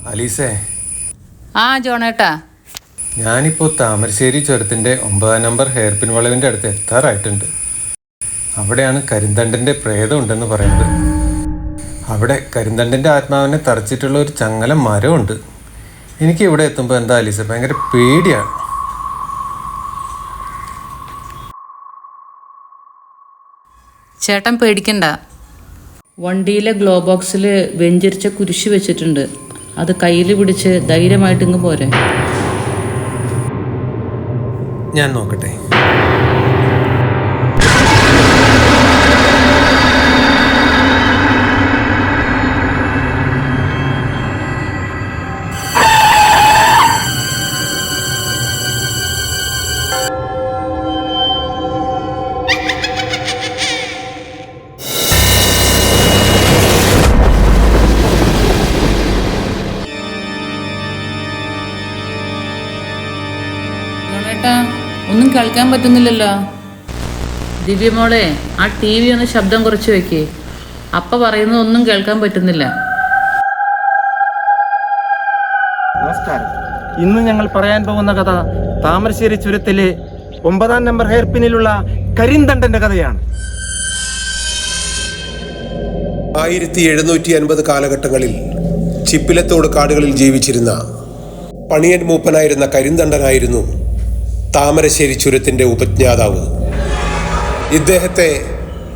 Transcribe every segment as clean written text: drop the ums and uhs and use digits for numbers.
അലീസേ. ആ ജോണേട്ടാ, ഞാനിപ്പോൾ Thamarassery ചുരത്തിൻ്റെ 9 number hair pin വളവിൻ്റെ അടുത്ത് എത്താറായിട്ടുണ്ട്. അവിടെയാണ് കരിന്തണ്ടൻ്റെ പ്രേതം ഉണ്ടെന്ന് പറയുന്നത്. അവിടെ കരിന്തണ്ടൻ്റെ ആത്മാവിനെ തറച്ചിട്ടുള്ള ഒരു ചങ്ങല മരമുണ്ട്. എനിക്ക് ഇവിടെ എത്തുമ്പോൾ എന്താ അലീസ ഭയങ്കര പേടിയാണ്. ചേട്ടൻ പേടിക്കണ്ട. വണ്ടിയിലെ ഗ്ലോ ബോക്സിൽ വെഞ്ചരിച്ച കുരിശ് വെച്ചിട്ടുണ്ട്. അത് കയ്യിൽ പിടിച്ച് ധൈര്യമായിട്ട് ഇങ്ങ് പോരെ. ഞാൻ നോക്കട്ടെ. ജോണേട്ടാ, ഒന്നും കേൾക്കാൻ പറ്റുന്നില്ലല്ലോ. ദിവ്യമോളെ, ആ ടി വി ഒന്ന് ശബ്ദം കുറച്ച് വെക്കേ. അപ്പ പറയുന്നത് ഒന്നും കേൾക്കാൻ പറ്റുന്നില്ല. നമസ്കാരം. ഇന്ന് ഞങ്ങൾ പറയാൻ പോകുന്ന കഥ താമരശ്ശേരി ചുരത്തിലെ 9 നമ്പർ ഹെയർ പിന്നിലുള്ള കരിന്തണ്ടന്റെ കഥയാണ്. 1750 കാലഘട്ടങ്ങളിൽ ചിപ്പിലത്തോട് കാടുകളിൽ ജീവിച്ചിരുന്ന പണിയൻ മൂപ്പനായിരുന്ന കരിന്തണ്ടനായിരുന്നു താമരശ്ശേരി ചുരത്തിൻ്റെ ഉപജ്ഞാതാവ്. ഇദ്ദേഹത്തെ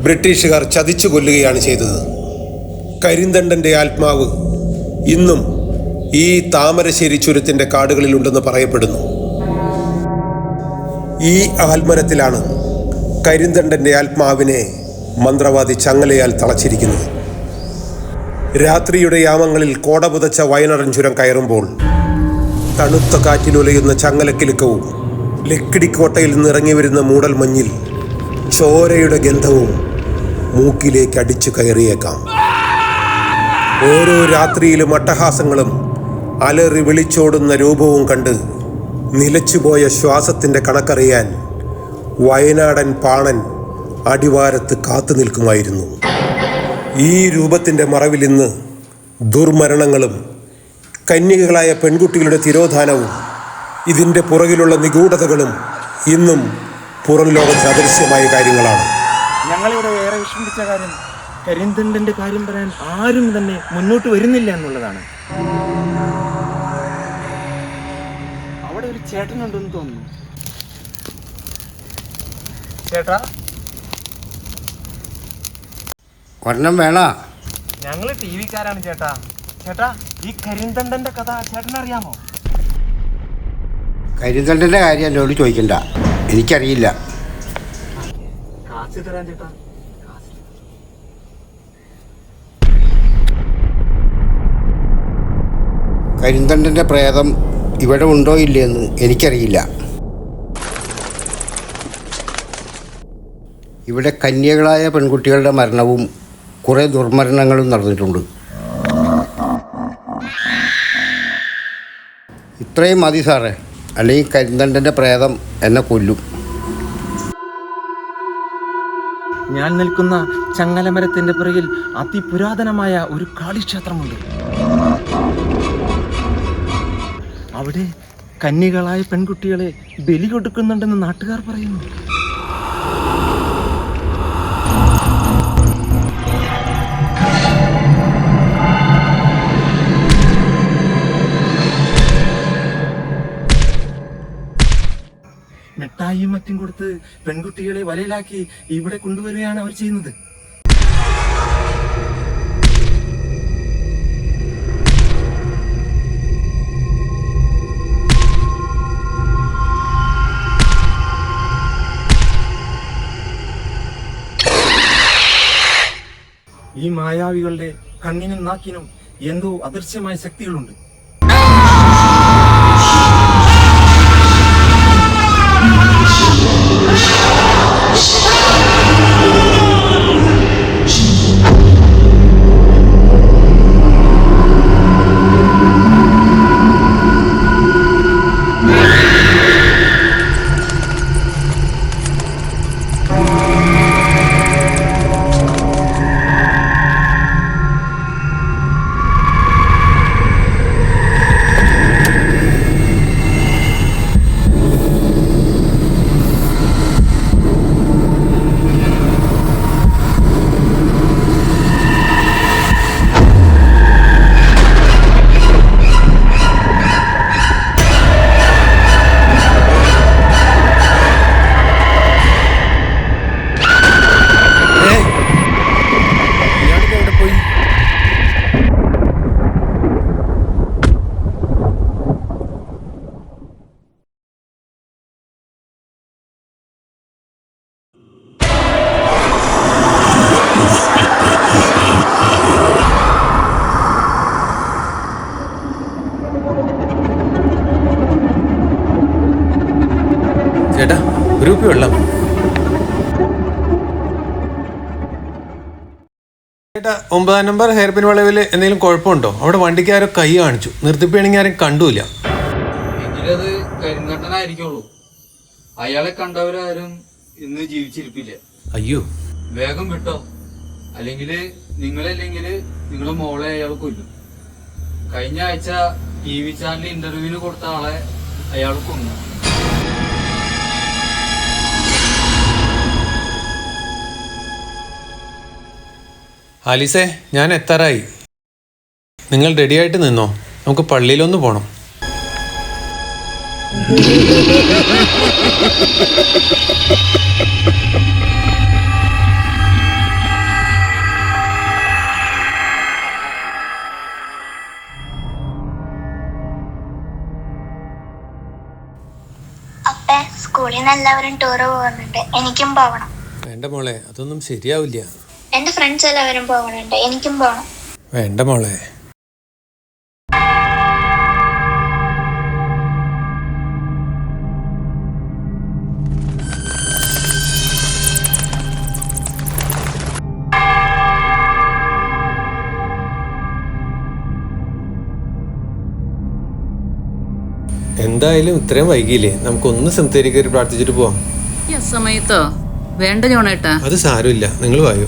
ബ്രിട്ടീഷുകാർ ചതിച്ചു കൊല്ലുകയാണ് ചെയ്തത്. കരിന്തണ്ടൻ്റെ ആത്മാവ് ഇന്നും ഈ താമരശ്ശേരി ചുരത്തിൻ്റെ കാടുകളിലുണ്ടെന്ന് പറയപ്പെടുന്നു. ഈ ആൽമരത്തിലാണ് കരിന്തണ്ടൻ്റെ ആത്മാവിനെ മന്ത്രവാദി ചങ്ങലയാൽ തളച്ചിരിക്കുന്നത്. രാത്രിയുടെ യാമങ്ങളിൽ കോടപുതച്ച വയനടൻ ചുരം കയറുമ്പോൾ തണുത്ത കാറ്റിലുലയുന്ന ചങ്ങലക്കിലുക്കവും ലക്കിടിക്കോട്ടയിൽ നിന്നിറങ്ങി വരുന്ന മൂടൽ മഞ്ഞിൽ ചോരയുടെ ഗന്ധവും മൂക്കിലേക്ക് അടിച്ചു കയറിയേക്കാം. ഓരോ രാത്രിയിലും അട്ടഹാസങ്ങളും അലറി വിളിച്ചോടുന്ന രൂപവും കണ്ട് നിലച്ചുപോയ ശ്വാസത്തിൻ്റെ കണക്കറിയാൻ വയനാടൻ പാണൻ അടിവാരത്ത് കാത്തു നിൽക്കുമായിരുന്നു. ഈ രൂപത്തിൻ്റെ മറവിൽ ഇന്ന് ദുർമരണങ്ങളും കന്യകകളായ പെൺകുട്ടികളുടെ തിരോധാനവും ഇതിൻ്റെ പുറകിലുള്ള നിഗൂഢതകളും ഇന്നും പുറം ലോകത്ത് അദൃശ്യമായ കാര്യങ്ങളാണ്. ഞങ്ങളിവിടെ ഏറെ വിഷമിച്ച കാര്യം കരിന്തണ്ടന്റെ കാര്യം പറയാൻ ആരും തന്നെ മുന്നോട്ട് വരുന്നില്ല എന്നുള്ളതാണ്. അവിടെ ഒരു ചേട്ടനുണ്ടെന്ന് തോന്നുന്നു. ചേട്ടാ, ഒരെണ്ണം വേണ. ഞങ്ങള് ടി വിക്കാരാണ് ചേട്ടാ. ചേട്ടാ, ഈ കരിന്തണ്ടന്റെ കഥ ചേട്ടനറിയാമോ? കരിന്തണ്ടൻ്റെ കാര്യം എന്നോട് ചോദിക്കണ്ട, എനിക്കറിയില്ല. കാശ് തരാൻ ചേട്ടാ. കരിന്തണ്ടൻ്റെ പ്രേതം ഇവിടെ ഉണ്ടോ ഇല്ലയെന്ന് എനിക്കറിയില്ല. ഇവിടെ കന്യകളായ പെൺകുട്ടികളുടെ മരണവും കുറേ ദുർമരണങ്ങളും നടന്നിട്ടുണ്ട്. ഇത്രയും മതി സാറേ, അല്ലെങ്കിൽ കരിന്തണ്ടൻ്റെ പ്രേതം എന്നെ കൊല്ലും. ഞാൻ നിൽക്കുന്ന ചങ്ങലമരത്തിന്റെ പുറകിൽ അതിപുരാതനമായ ഒരു കാളിക്ഷേത്രമുണ്ട്. അവിടെ കന്യകളായ പെൺകുട്ടികളെ ബലി കൊടുക്കുന്നുണ്ടെന്ന് നാട്ടുകാർ പറയുന്നു. മിഠായിയും മറ്റും കൊടുത്ത് പെൺകുട്ടികളെ വലയിലാക്കി ഇവിടെ കൊണ്ടുവരികയാണ് അവർ ചെയ്യുന്നത്. ഈ മായാവികളുടെ കണ്ണിനും നാക്കിനും എന്തോ അദൃശ്യമായ ശക്തികളുണ്ട്. ഒരു കുപ്പി വെള്ളം. ചേട്ടാ, 9 നമ്പർ ഹെയർ പിൻ വളവിൽ എന്തെങ്കിലും കുഴപ്പമുണ്ടോ? അവിടെ വണ്ടിക്ക് ആരോ കൈ കാണിച്ചു, നിർത്തിപ്പിയാണെങ്കിൽ ആരും കണ്ടൂല. എങ്കിലത് കരിന്തട്ടനായിരിക്കുള്ളൂ. അയാളെ കണ്ടവരാരും ഇന്ന് ജീവിച്ചിരിപ്പില്ല. അയ്യോ, വേഗം വിട്ടോ, അല്ലെങ്കിൽ നിങ്ങളെ മോളെ അയാൾ കൊല്ലും. കഴിഞ്ഞ ആഴ്ച TV ചാനലിൽ ഇന്റർവ്യൂവിന് കൊടുത്ത ആളെ അയാൾ കൊന്നു. ആലീസേ, ഞാൻ എത്താറായി. നിങ്ങൾ റെഡിയായിട്ട് നിന്നോ, നമുക്ക് പള്ളിയിലൊന്ന് പോകണം. അപ്പേ, സ്കൂളിൽ നിന്ന് എല്ലാവരും ടൂർ പോകുന്നുണ്ട്, എനിക്കും പോകണം. വേണ്ട മോളെ, അതൊന്നും ശരിയാവില്ല. എന്റെ ഫ്രണ്ട്സ് എല്ലാവരും പോകുന്നുണ്ട്, എനിക്കും പോകണം. വേണ്ട മോളെ. എന്തായാലും ഇത്രയും വൈകിയില്ലേ, നമുക്കൊന്ന് സെമിത്തേരി കയറി പ്രാർത്ഥിച്ചിട്ട് പോവാം. ഈ സമയത്തോ? വേണ്ട ജോണേട്ടാ. അത് സാരമില്ല, നിങ്ങൾ വായോ.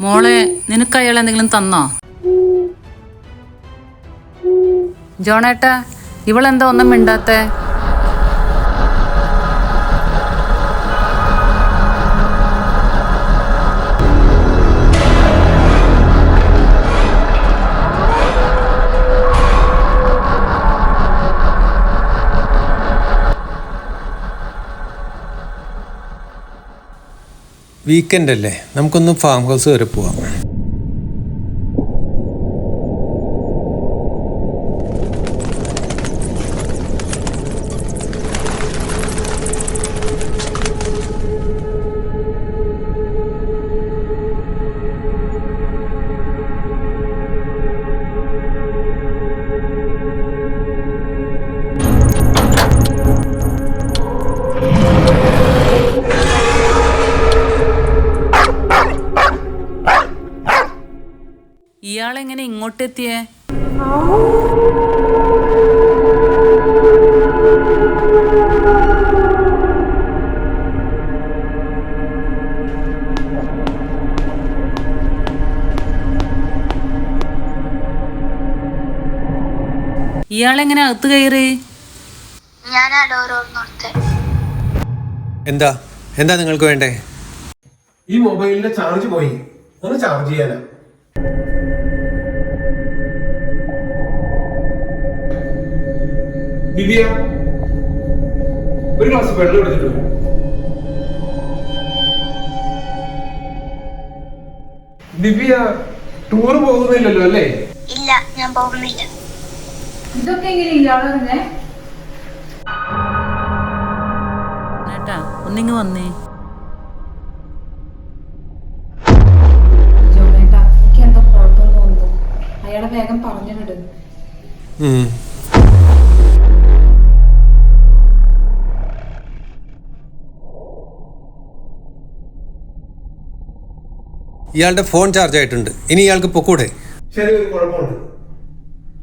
മോളെ, നിനക്ക് അയാൾ എന്തെങ്കിലും തന്നോ? ജോണേട്ടാ, ഇവളെന്താ ഒന്നും മിണ്ടാത്തെ? വീക്കെൻഡ് അല്ലേ, നമുക്കൊന്ന് ഫാം ഹൗസ് വരെ പോവാം. ഇയാളെങ്ങനെ ഇങ്ങോട്ടെത്തിയേ? ഇയാളെങ്ങനെ അകത്ത് കയറി? ഞാൻ ആ ഡോർ ഓർന്നോർത്ത്. എന്താ എന്താ നിങ്ങൾക്ക് വേണ്ടേ? ഈ മൊബൈലിന്റെ ചാർജ് പോയി, ഒന്ന് ചാർജ് ചെയ്യാനാ. ദിവ്യ, ഒരു ഗ്ലാസ് വെള്ളം എടുത്തിട്ട് വരും. ദിവ്യ ടൂർ പോകുന്നില്ലല്ലോ അല്ലേ? ഇല്ല, ഞാൻ പോകുന്നില്ല. ഇതൊക്കെ എങ്ങനെ ഇയാളെ ഏട്ടാ ഒന്നിങ്ങ് വന്നേ. ജോണേട്ടാ, എനിക്ക് എന്തോ കുഴപ്പം തോന്നുന്നു. അയാളെ വേഗം പറഞ്ഞു വിട്. ഇയാളുടെ ഫോൺ ചാർജ് ആയിട്ടുണ്ട്. ഇനി ഇയാൾക്ക് പൊക്കൂടെ? ചെറിയൊരു കുഴപ്പമുണ്ട്.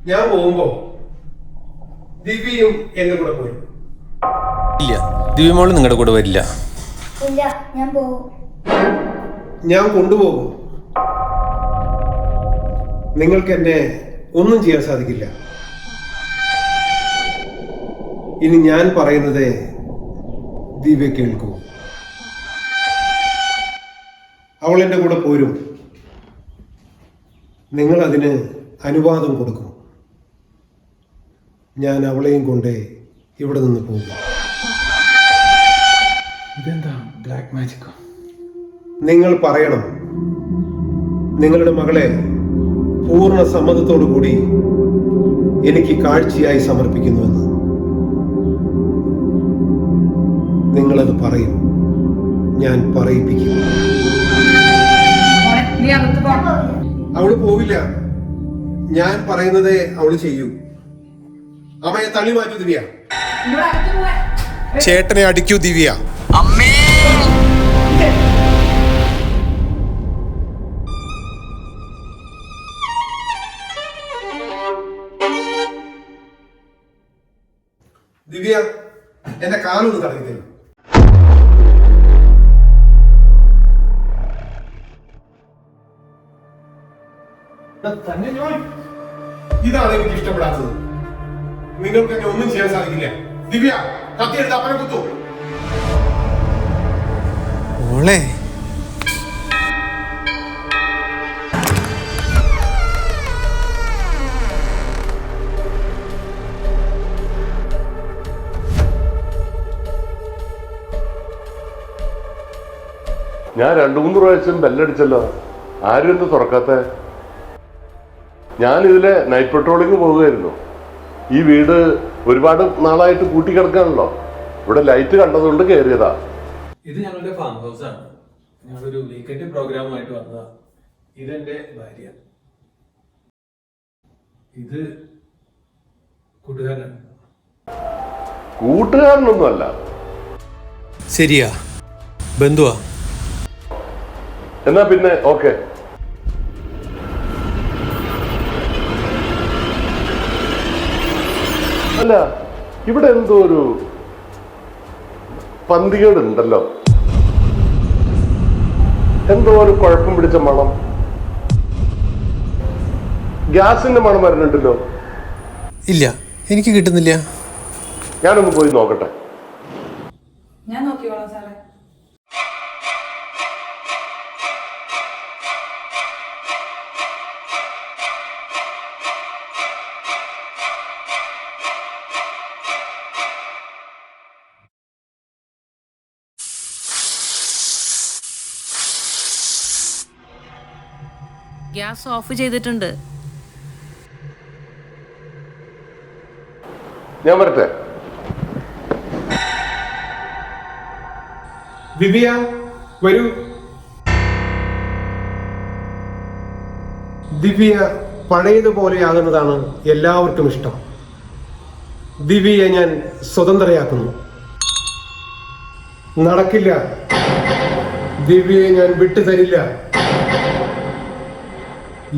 ഞാൻ പോകുമ്പോ ദിവ്യയും എന്റെ കൂടെ പോയി. ഇല്ല, ദിവ്യമോള് നിങ്ങളുടെ കൂടെ വരില്ല. ഇല്ല, ഞാൻ പോകും. ഞാൻ കൊണ്ടുപോകും. നിങ്ങൾക്ക് എന്നെ ഒന്നും ചെയ്യാൻ സാധിക്കില്ല. ഇനി ഞാൻ പറയുന്നത് ദിവ്യ കേൾക്കൂ. അവൾ എൻ്റെ കൂടെ പോരും. നിങ്ങൾ അതിന് അനുവാദം കൊടുക്കും. ഞാൻ അവളെയും കൊണ്ട് ഇവിടെ നിന്ന് പോകും. ഇതെന്താ ബ്ലാക്ക് മാജിക്കോ? നിങ്ങൾ പറയണം നിങ്ങളുടെ മകളെ പൂർണ്ണ സമ്മതത്തോടു കൂടി എനിക്ക് കാഴ്ചയായി സമർപ്പിക്കുന്നുവെന്ന്. നിങ്ങളത് പറയും. ഞാൻ പറയിപ്പിക്കും. അവള് പോവില്ല. ഞാൻ പറയുന്നത് അവള് ചെയ്യൂ. അമ്മയെ തള്ളി മാറ്റൂ ദിവ്യ. ചേട്ടനെ അടിക്കൂ ദിവ്യ. ദിവ്യ, എന്റെ കാലൊന്ന് തടയുന്നു. ഇതാണ് എനിക്ക് ഇഷ്ടപ്പെടാത്തത്. നിങ്ങൾക്ക് എന്നെ ഒന്നും ചെയ്യാൻ സാധിക്കില്ല. ദിവ്യ, കത്തിയെടുത്ത് അപ്പനെ കുത്തു. ഓളെ ഞാൻ 2-3 പ്രാവശ്യം ബെല്ലടിച്ചല്ലോ. ആരും എന്ത് തുറക്കാത്ത? ഞാനിതിലെ നൈറ്റ് പെട്രോളിങ് പോവുകയായിരുന്നു. ഈ വീട് ഒരുപാട് നാളായിട്ട് കൂട്ടിക്കിടക്കാണല്ലോ. ഇവിടെ ലൈറ്റ് കണ്ടതുകൊണ്ട് കയറിയതാ. ഇത് ഞങ്ങളുടെ ഫാം ഹൗസ് ആണ്. ഞങ്ങളൊരു വീക്കെൻഡ് പ്രോഗ്രാമായിട്ട് വന്നതാ. ഇതെന്റെ ഭാര്യ. ഇത് കൂട്ടുകാരനാണ്. കൂട്ടുകാരനൊന്നുമല്ല. ശരിയാ, ബന്ധുവാ. എന്നാ പിന്നെ ഓക്കെ. അല്ല, ഇവിടെ എന്തോ ഒരു പന്തികേടുണ്ടല്ലോ. എന്തോ ഒരു കുഴപ്പം പിടിച്ച മണം. ഗ്യാസിന്റെ മണം വരുന്നുണ്ടല്ലോ. ഇല്ല, എനിക്ക് കിട്ടുന്നില്ല. ഞാനൊന്ന് പോയി നോക്കട്ടെ. ഞാൻ നോക്കിക്കോളാം സാറേ. ഗ്യാസ് ഓഫ് ചെയ്തിട്ടുണ്ട്. ഞാൻ വരട്ടെ. ദിവ്യ, വരൂ. ദിവ്യ പഴയതുപോലെയാകുന്നതാണ് എല്ലാവർക്കും ഇഷ്ടം. ദിവ്യയെ ഞാൻ സ്വതന്ത്രയാക്കുന്നു. നടക്കില്ല. ദിവ്യയെ ഞാൻ വിട്ടുതരില്ല.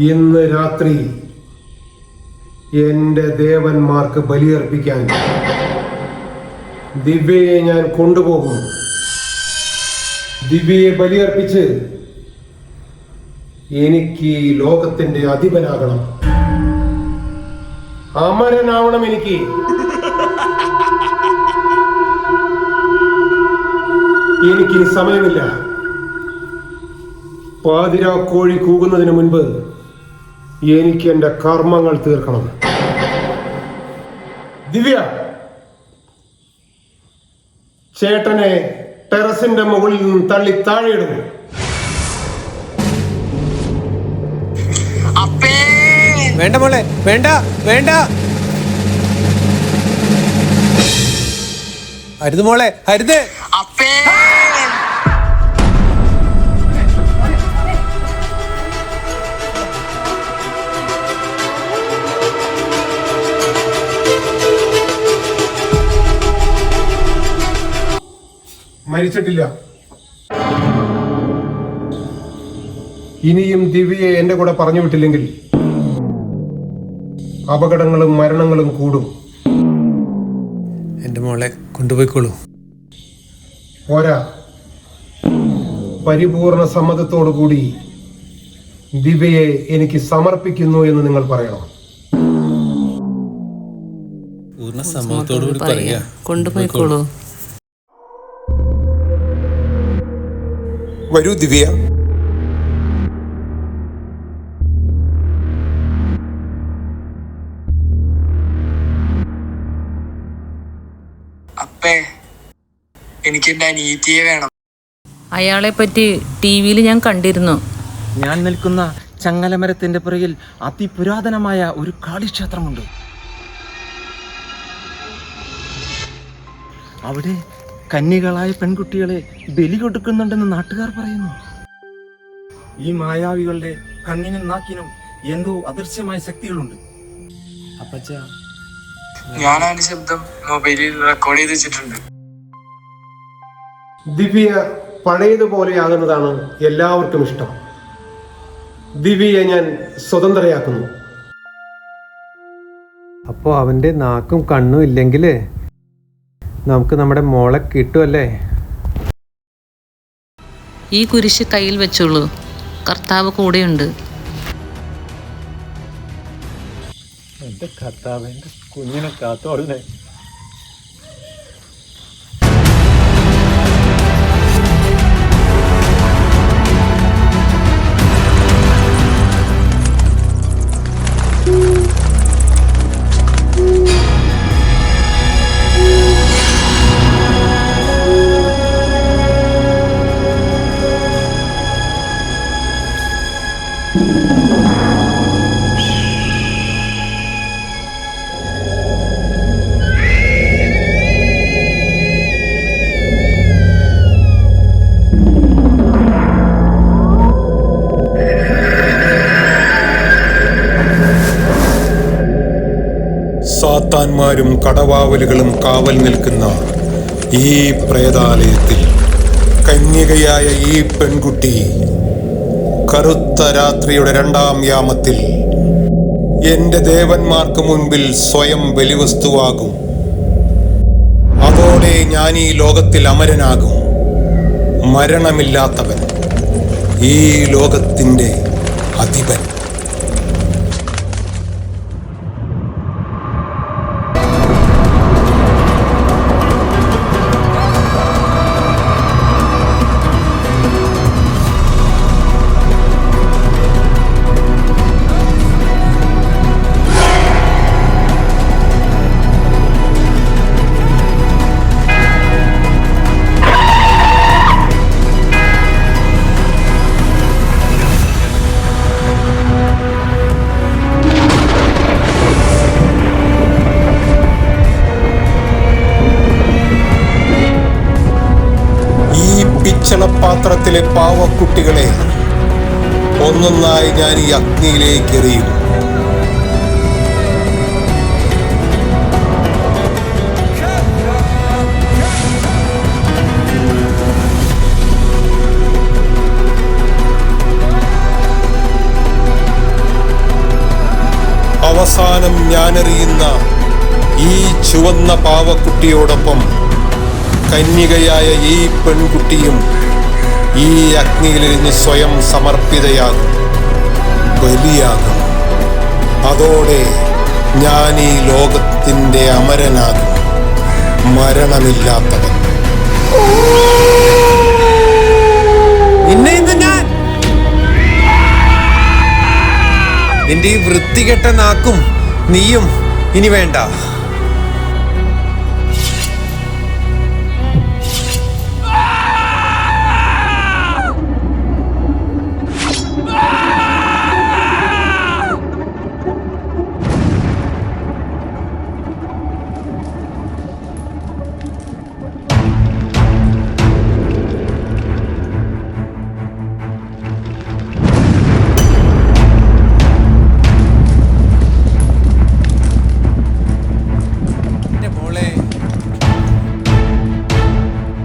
ഇന്ന് രാത്രി എന്റെ ദേവന്മാർക്ക് ബലിയർപ്പിക്കാൻ ദിവ്യയെ ഞാൻ കൊണ്ടുപോകും. ദിവ്യയെ ബലിയർപ്പിച്ച് എനിക്ക് ഈ ലോകത്തിന്റെ അധിപനാകണം. അമരനാവണം എനിക്ക്. എനിക്കിനി സമയമില്ല. പാതിരാ കോഴി കൂകുന്നതിന് മുൻപ് എനിക്ക് എന്റെ കർമ്മങ്ങൾ തീർക്കണം. ദിവ്യ, ചേട്ടനെ ടെറസിന്റെ മുകളിൽ നിന്ന് തള്ളി താഴെയിടും. വേണ്ട മോളെ, വേണ്ട വേണ്ട. അരുത് മോളെ, അരുത്. മരിച്ചിട്ടില്ല. ഇനിയും ദിവ്യയെ എന്റെ കൂടെ പറഞ്ഞു വിട്ടില്ലെങ്കിൽ അപകടങ്ങളും മരണങ്ങളും കൂടും. എൻ്റെ മോളെ കൊണ്ടുപോയിക്കോളൂ. പോരാ, പരിപൂർണ സമ്മതത്തോടു കൂടി ദിവ്യയെ എനിക്ക് സമർപ്പിക്കുന്നു എന്ന് നിങ്ങൾ പറയണം. പൂർണ്ണ സമ്മതത്തോടു കൂടി പറയാ. കൊണ്ടുപോയിക്കോളൂ. വരൂ ദിവ്യ. അപ്പേ, എനിക്ക് എന്റെ അനിയത്തിയെ വേണം. അയാളെ പറ്റി TV-യിൽ ഞാൻ കണ്ടിരുന്നു. ഞാൻ നിൽക്കുന്ന ചങ്ങലമരത്തിന്റെ പുറകിൽ അതിപുരാതനമായ ഒരു കാളിക്ഷേത്രമുണ്ട്. അവിടെ കന്യകളായ പെൺകുട്ടികളെ ബലി കൊടുക്കുന്നുണ്ടെന്ന് നാട്ടുകാർ പറയുന്നു. ഈ മായാവികളുടെ കണ്ണിനും നാക്കിനും എന്തോ അദൃശ്യമായ ശക്തികളുണ്ട്. അപ്പച്ച, ഞാൻ ആ ശബ്ദം മൊബൈലിൽ റെക്കോർഡ് ചെയ്ത് വെച്ചിട്ടുണ്ട്. ദിവ്യ പഴയതുപോലെയാകുന്നതാണ് എല്ലാവർക്കും ഇഷ്ടം. ദിവ്യയെ ഞാൻ സ്വതന്ത്രയാക്കുന്നു. അപ്പോൾ അവൻ്റെ നാക്കും കണ്ണും ഇല്ലെങ്കിൽ നമുക്ക് നമ്മുടെ മോളെ കിട്ടുമല്ലേ? ഈ കുരിശ് കയ്യിൽ വെച്ചോളൂ, കർത്താവ് കൂടെയുണ്ട്. എൻ്റെ കർത്താവ്, എൻ്റെ കുഞ്ഞിനെ കാത്തോളണേ. സാത്താന്മാരും കടവാവലുകളും കാവൽ നിൽക്കുന്ന ഈ പ്രേതാലയത്തിൽ കന്യകയായ ഈ പെൺകുട്ടി കറുത്ത രാത്രിയുടെ 2-ാം യാമത്തിൽ എന്റെ ദേവന്മാർക്ക് മുൻപിൽ സ്വയം ബലിവസ്തുവാകും. അതോടെ ഞാൻ ഈ ലോകത്തിൽ അമരനാകും, മരണമില്ലാത്തവൻ, ഈ ലോകത്തിന്റെ അധിപൻ. പാത്രത്തിലെ പാവക്കുട്ടികളെ ഒന്നൊന്നായി ഞാൻ ഈ അഗ്നിയിലേക്ക് എറിയും. അവസാനം ഞാനെറിയുന്ന ഈ ചുവന്ന പാവക്കുട്ടിയോടൊപ്പം കന്യകയായ ഈ പെൺകുട്ടിയും ഈ അഗ്നിയിലെരിഞ്ഞ് സ്വയം സമർപ്പിതയാകും, ബലിയാകും. അതോടെ ഞാൻ ഈ ലോകത്തിന്റെ അമരനാകും, മരണമില്ലാത്തവൻ. നിന്റെ ഈ വൃത്തികെട്ട നാക്കും നീയും ഇനി വേണ്ട.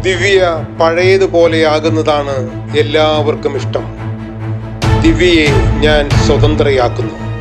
ദിവ്യ പഴയതുപോലെയാകുന്നതാണ് എല്ലാവർക്കും ഇഷ്ടം. ദിവ്യയെ ഞാൻ സ്വതന്ത്രയാക്കുന്നു.